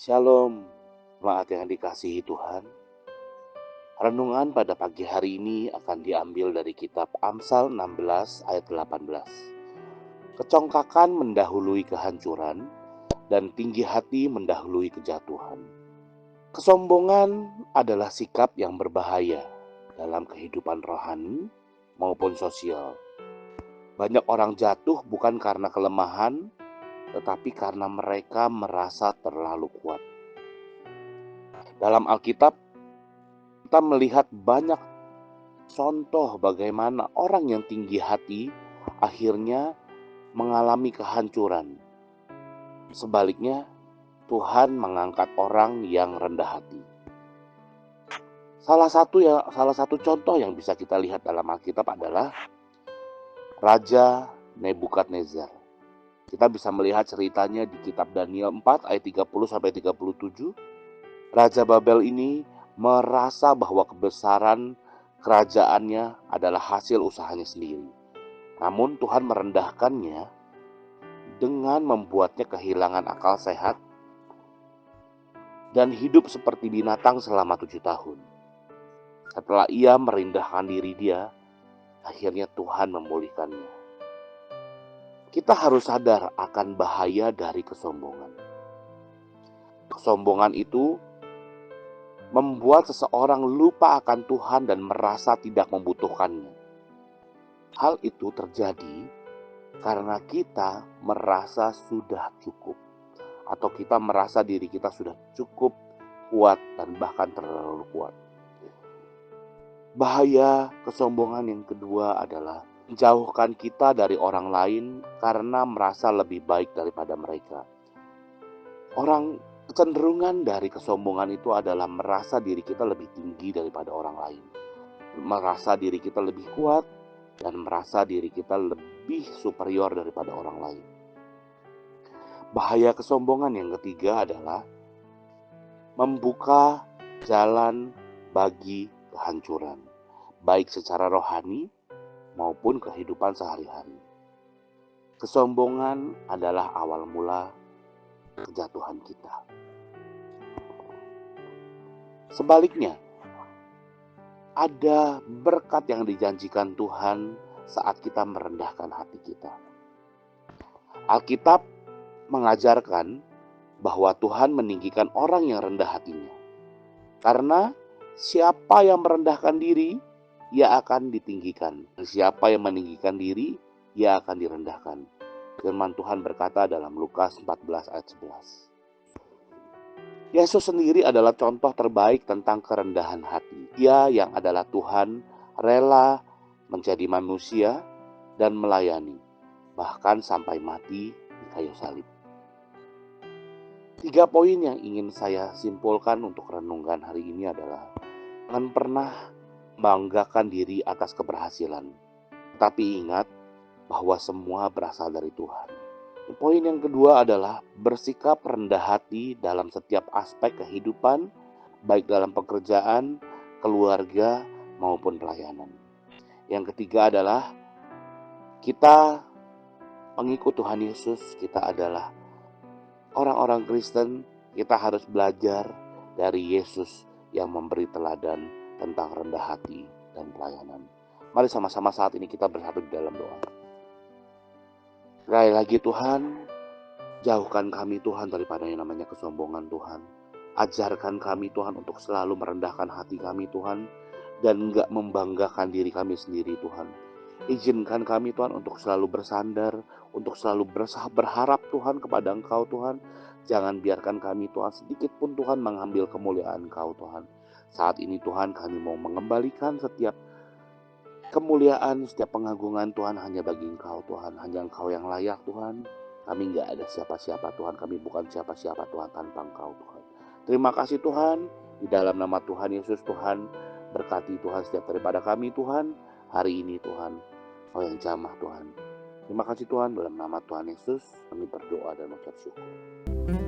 Shalom, jemaat yang dikasihi Tuhan. Renungan pada pagi hari ini akan diambil dari kitab Amsal 16 ayat 18. Kecongkakan mendahului kehancuran dan tinggi hati mendahului kejatuhan. Kesombongan adalah sikap yang berbahaya dalam kehidupan rohani maupun sosial. Banyak orang jatuh bukan karena kelemahan, tetapi karena mereka merasa terlalu kuat. Dalam Alkitab, kita melihat banyak contoh bagaimana orang yang tinggi hati akhirnya mengalami kehancuran. Sebaliknya, Tuhan mengangkat orang yang rendah hati. Salah satu contoh yang bisa kita lihat dalam Alkitab adalah Raja Nebukadnezar. Kita bisa melihat ceritanya di kitab Daniel 4 ayat 30-37. Raja Babel ini merasa bahwa kebesaran kerajaannya adalah hasil usahanya sendiri. Namun Tuhan merendahkannya dengan membuatnya kehilangan akal sehat dan hidup seperti binatang selama 7 tahun. Setelah ia merendahkan diri dia, akhirnya Tuhan memulihkannya. Kita harus sadar akan bahaya dari kesombongan. Kesombongan itu membuat seseorang lupa akan Tuhan dan merasa tidak membutuhkannya. Hal itu terjadi karena kita merasa sudah cukup, atau kita merasa diri kita sudah cukup kuat dan bahkan terlalu kuat. Bahaya kesombongan yang kedua adalah menjauhkan kita dari orang lain karena merasa lebih baik daripada mereka. Kecenderungan dari kesombongan itu adalah merasa diri kita lebih tinggi daripada orang lain, merasa diri kita lebih kuat, dan merasa diri kita lebih superior daripada orang lain. Bahaya kesombongan yang ketiga adalah membuka jalan bagi kehancuran, baik secara rohani maupun kehidupan sehari-hari. Kesombongan adalah awal mula kejatuhan kita. Sebaliknya, ada berkat yang dijanjikan Tuhan saat kita merendahkan hati kita. Alkitab mengajarkan bahwa Tuhan meninggikan orang yang rendah hatinya. Karena siapa yang merendahkan diri, ia akan ditinggikan. Siapa yang meninggikan diri, ia akan direndahkan. Firman Tuhan berkata dalam Lukas 14 ayat 11. Yesus sendiri adalah contoh terbaik tentang kerendahan hati. Dia yang adalah Tuhan rela menjadi manusia dan melayani, bahkan sampai mati di kayu salib. 3 poin yang ingin saya simpulkan untuk renungan hari ini adalah: jangan pernah membanggakan diri atas keberhasilan, tapi ingat bahwa semua berasal dari Tuhan. Poin yang kedua adalah bersikap rendah hati dalam setiap aspek kehidupan, baik dalam pekerjaan, keluarga, maupun pelayanan. Yang ketiga adalah kita pengikut Tuhan Yesus, kita adalah orang-orang Kristen, kita harus belajar dari Yesus yang memberi teladan tentang rendah hati dan pelayanan. Mari sama-sama saat ini kita bersatu di dalam doa. Sekali lagi Tuhan, jauhkan kami Tuhan daripada yang namanya kesombongan Tuhan. Ajarkan kami Tuhan untuk selalu merendahkan hati kami Tuhan, dan enggak membanggakan diri kami sendiri Tuhan. Izinkan kami Tuhan untuk selalu bersandar, untuk selalu berharap Tuhan kepada Engkau Tuhan. Jangan biarkan kami Tuhan sedikit pun Tuhan mengambil kemuliaan Engkau Tuhan. Saat ini Tuhan, kami mau mengembalikan setiap kemuliaan, setiap pengagungan Tuhan hanya bagi Engkau Tuhan. Hanya Engkau yang layak Tuhan. Kami gak ada siapa-siapa Tuhan. Kami bukan siapa-siapa Tuhan tanpa Engkau Tuhan. Terima kasih Tuhan. Di dalam nama Tuhan Yesus Tuhan, berkati Tuhan setiap daripada kami Tuhan. Hari ini Tuhan, Kau yang jamah Tuhan. Terima kasih Tuhan, dalam nama Tuhan Yesus kami berdoa dan mengucap syukur.